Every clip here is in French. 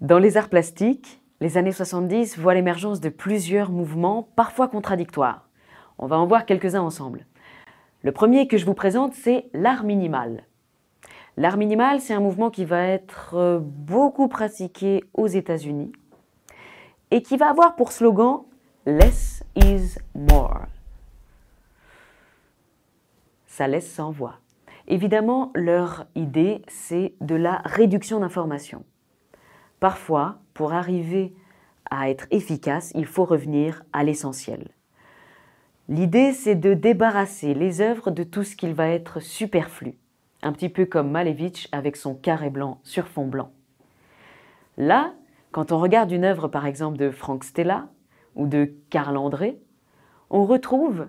Dans les arts plastiques, les années 70 voient l'émergence de plusieurs mouvements, parfois contradictoires. On va en voir quelques-uns ensemble. Le premier que je vous présente, c'est l'art minimal. L'art minimal, c'est un mouvement qui va être beaucoup pratiqué aux États-Unis et qui va avoir pour slogan « Less is more ». Ça laisse sans voix. Évidemment, leur idée, c'est de la réduction d'informations. Parfois, pour arriver à être efficace, il faut revenir à l'essentiel. L'idée, c'est de débarrasser les œuvres de tout ce qui va être superflu, un petit peu comme Malevich avec son carré blanc sur fond blanc. Là, quand on regarde une œuvre par exemple de Frank Stella ou de Carl André, on retrouve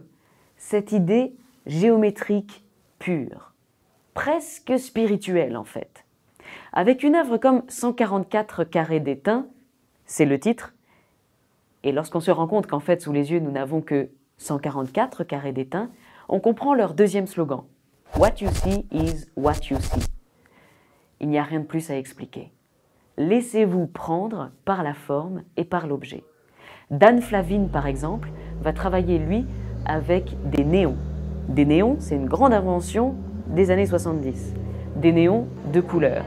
cette idée géométrique pure, presque spirituelle en fait. Avec une œuvre comme 144 carrés d'étain, c'est le titre, et lorsqu'on se rend compte qu'en fait sous les yeux nous n'avons que 144 carrés d'étain, on comprend leur deuxième slogan « What you see is what you see ». Il n'y a rien de plus à expliquer. Laissez-vous prendre par la forme et par l'objet. Dan Flavin, par exemple, va travailler, lui, avec des néons. Des néons, c'est une grande invention des années 70. Des néons de couleur.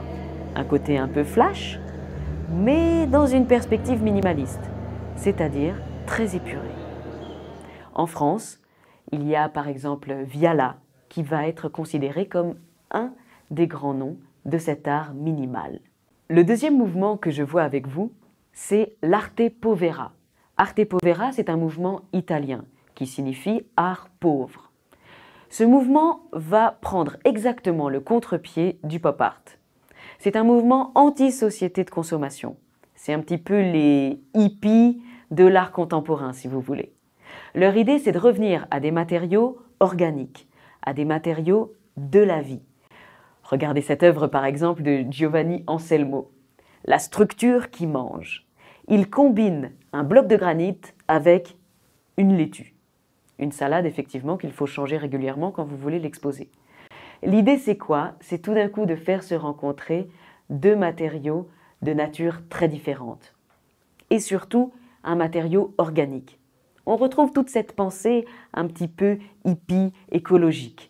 Un côté un peu flash, mais dans une perspective minimaliste, c'est-à-dire très épurée. En France, il y a par exemple Viala, qui va être considéré comme un des grands noms de cet art minimal. Le deuxième mouvement que je vois avec vous, c'est l'arte povera. Arte povera, c'est un mouvement italien qui signifie art pauvre. Ce mouvement va prendre exactement le contre-pied du pop art. C'est un mouvement anti-société de consommation. C'est un petit peu les hippies de l'art contemporain, si vous voulez. Leur idée, c'est de revenir à des matériaux organiques, à des matériaux de la vie. Regardez cette œuvre, par exemple, de Giovanni Anselmo. La structure qui mange. Il combine un bloc de granit avec une laitue. Une salade, effectivement, qu'il faut changer régulièrement quand vous voulez l'exposer. L'idée, c'est quoi? C'est tout d'un coup de faire se rencontrer deux matériaux de nature très différente. Et surtout, un matériau organique. On retrouve toute cette pensée un petit peu hippie, écologique.